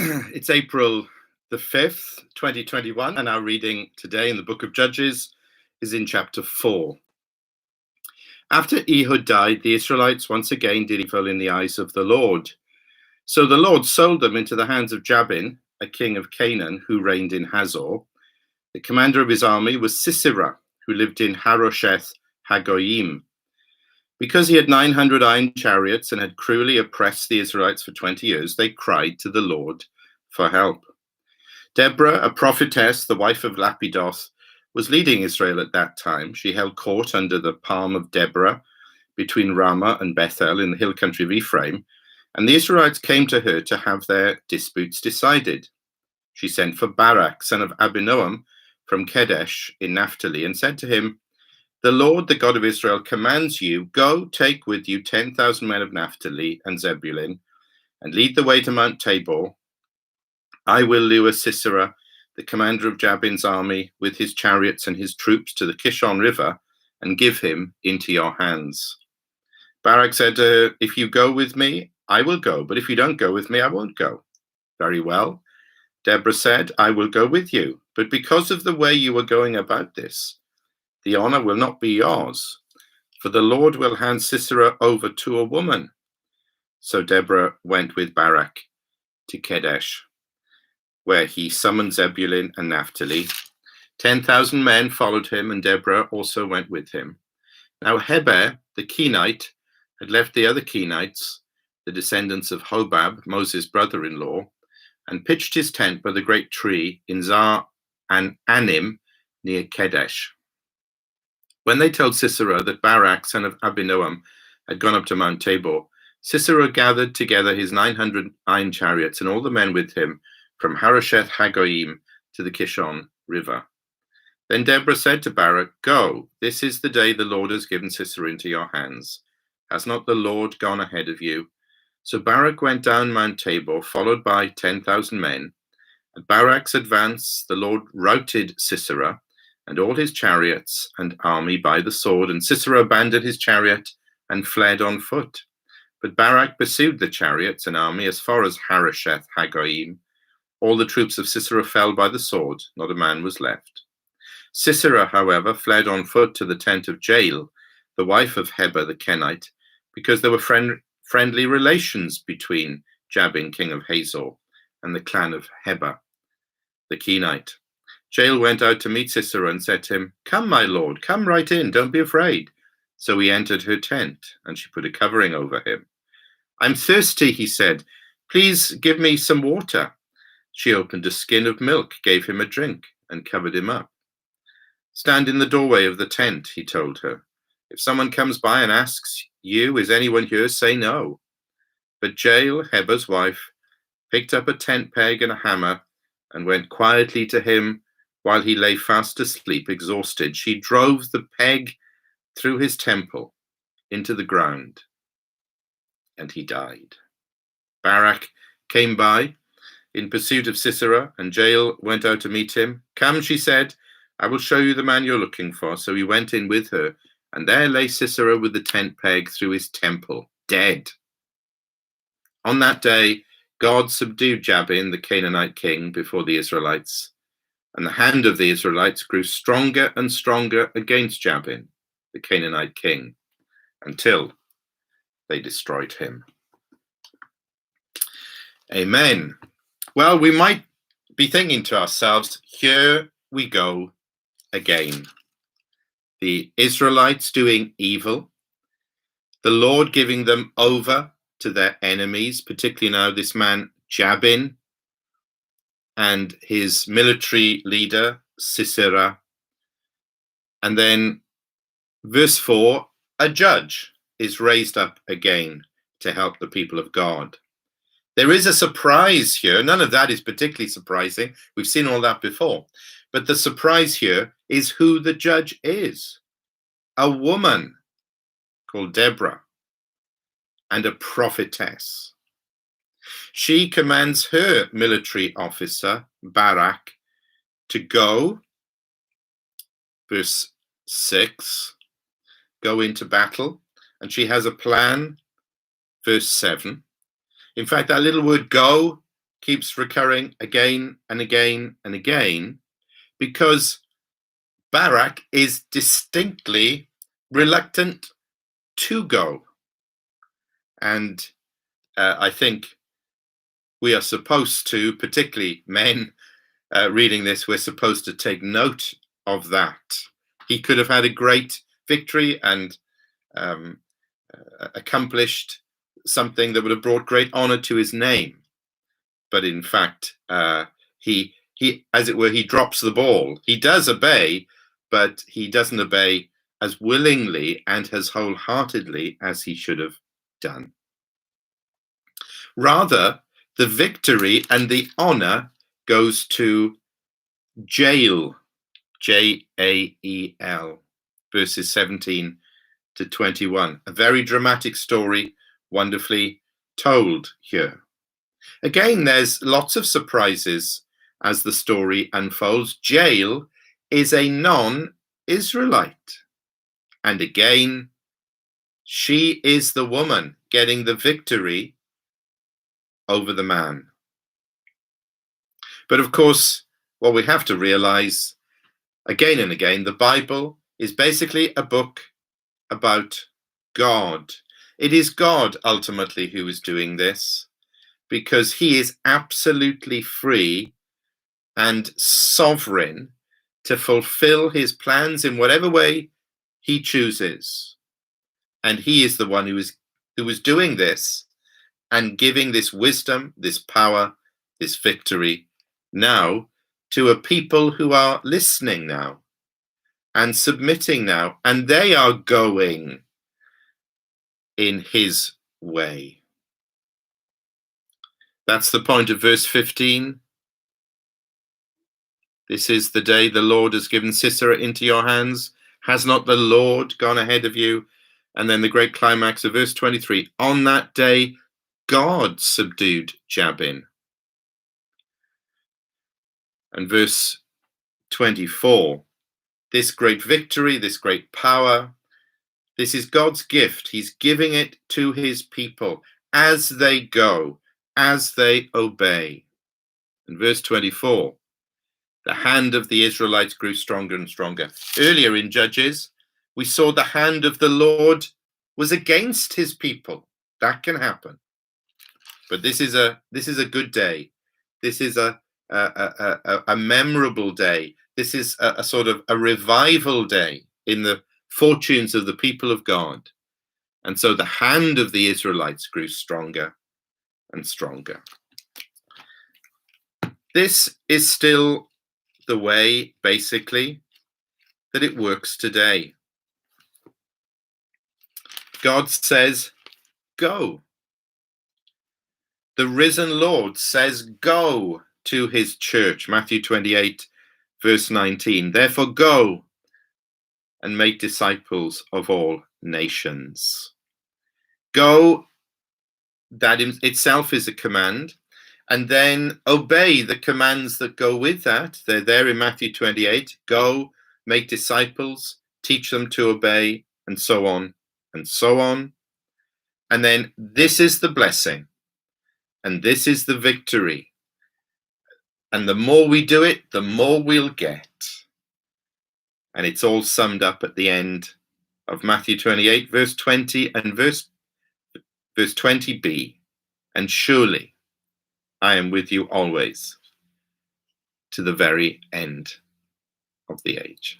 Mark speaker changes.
Speaker 1: It's April the 5th, 2021, and our reading today in the book of Judges is in chapter 4. After Ehud died, the Israelites once again did evil in the eyes of the Lord. So the Lord sold them into the hands of Jabin, a king of Canaan, who reigned in Hazor. The commander of his army was Sisera, who lived in Harosheth Hagoyim. Because he had 900 iron chariots and had cruelly oppressed the Israelites for 20 years, they cried to the Lord for help. Deborah, a prophetess, the wife of Lapidoth, was leading Israel at that time. She held court under the palm of Deborah between Ramah and Bethel in the hill country of Ephraim, and the Israelites came to her to have their disputes decided. She sent for Barak, son of Abinoam, from Kedesh in Naphtali, and said to him, "The Lord, the God of Israel, commands you, go take with you 10,000 men of Naphtali and Zebulun, and lead the way to Mount Tabor. I will lure Sisera, the commander of Jabin's army, with his chariots and his troops to the Kishon River, and give him into your hands." Barak said to her, "If you go with me, I will go, but if you don't go with me, I won't go." "Very well," Deborah said, "I will go with you, but because of the way you are going about this, the honor will not be yours, for the Lord will hand Sisera over to a woman." So Deborah went with Barak to Kedesh, where he summoned Zebulun and Naphtali. 10,000 men followed him, and Deborah also went with him. Now Heber, the Kenite, had left the other Kenites, the descendants of Hobab, Moses' brother-in-law, and pitched his tent by the great tree in Zar and Anim near Kedesh. When they told Sisera that Barak, son of Abinoam, had gone up to Mount Tabor, Sisera gathered together his 900 iron chariots and all the men with him from Harosheth Hagoyim to the Kishon River. Then Deborah said to Barak, "Go, this is the day the Lord has given Sisera into your hands. Has not the Lord gone ahead of you?" So Barak went down Mount Tabor, followed by 10,000 men. At Barak's advance, the Lord routed Sisera and all his chariots and army by the sword, and Sisera abandoned his chariot and fled on foot. But Barak pursued the chariots and army as far as Harosheth Hagoyim. All the troops of Sisera fell by the sword, not a man was left. Sisera, however, fled on foot to the tent of Jael, the wife of Heber the Kenite, because there were friendly relations between Jabin, king of Hazor, and the clan of Heber the Kenite. Jael went out to meet Sisera and said to him, "Come, my lord, come right in, don't be afraid." So he entered her tent, and she put a covering over him. "I'm thirsty," he said. "Please give me some water." She opened a skin of milk, gave him a drink, and covered him up. "Stand in the doorway of the tent," he told her. "If someone comes by and asks you, 'Is anyone here?' say no." But Jael, Heber's wife, picked up a tent peg and a hammer and went quietly to him while he lay fast asleep, exhausted. She drove the peg through his temple into the ground, and he died. Barak came by in pursuit of Sisera, and Jael went out to meet him. "Come," she said, "I will show you the man you're looking for." So he went in with her, and there lay Sisera with the tent peg through his temple, dead. On that day, God subdued Jabin, the Canaanite king, before the Israelites, and the hand of the Israelites grew stronger and stronger against Jabin, the Canaanite king, until they destroyed him. Amen. Well, we might be thinking to ourselves, here we go again. The Israelites doing evil, the Lord giving them over to their enemies, particularly now this man Jabin and his military leader Sisera. And then verse 4, a judge is raised up again to help the people of God. There is a surprise here. None of that is particularly surprising. We've seen all that before. But the surprise here is who the judge is. A woman called Deborah, and a prophetess. She commands her military officer, Barak, to go, verse 6, go into battle. And she has a plan, verse 7. In fact, that little word go keeps recurring again and again and again because Barak is distinctly reluctant to go. And I think we are supposed to, particularly men reading this, we're supposed to take note of that. He could have had a great victory and accomplished something that would have brought great honor to his name. But in fact, he, as it were, he drops the ball. He does obey, but he doesn't obey as willingly and as wholeheartedly as he should have done. Rather, the victory and the honor goes to Jael, Jael, verses 17 to 21. A very dramatic story, wonderfully told here. Again, there's lots of surprises as the story unfolds. Jael is a non-Israelite. And again, she is the woman getting the victory over the man. But of course, what we have to realize again and again, the Bible is basically a book about God. It is God ultimately who is doing this because he is absolutely free and sovereign to fulfill his plans in whatever way he chooses. And he is the one who is doing this and giving this wisdom, this power, this victory now to a people who are listening now and submitting now, and they are going in his way. That's the point of verse 15. This is the day the Lord has given Sisera into your hands. Has not the Lord gone ahead of you? And then the great climax of verse 23. On that day, God subdued Jabin. And verse 24. This great victory, this great power, this is God's gift. He's giving it to his people as they go, as they obey. And verse 24. The hand of the Israelites grew stronger and stronger. Earlier in Judges, we saw the hand of the Lord was against his people. That can happen. But this is a good day. This is a memorable day. This is a sort of a revival day in the fortunes of the people of God. And so the hand of the Israelites grew stronger and stronger. This is still the way, basically, that it works today. God says, go. The risen Lord says, go to his church. Matthew 28, verse 19. Therefore, go and make disciples of all nations. Go, that in itself is a command. And then obey the commands that go with that. They're there in Matthew 28. Go, make disciples, teach them to obey, and so on, and so on. And then this is the blessing, and this is the victory. And the more we do it, the more we'll get. And it's all summed up at the end of Matthew 28, verse 20 and verse 20b. And surely I am with you always to the very end of the age.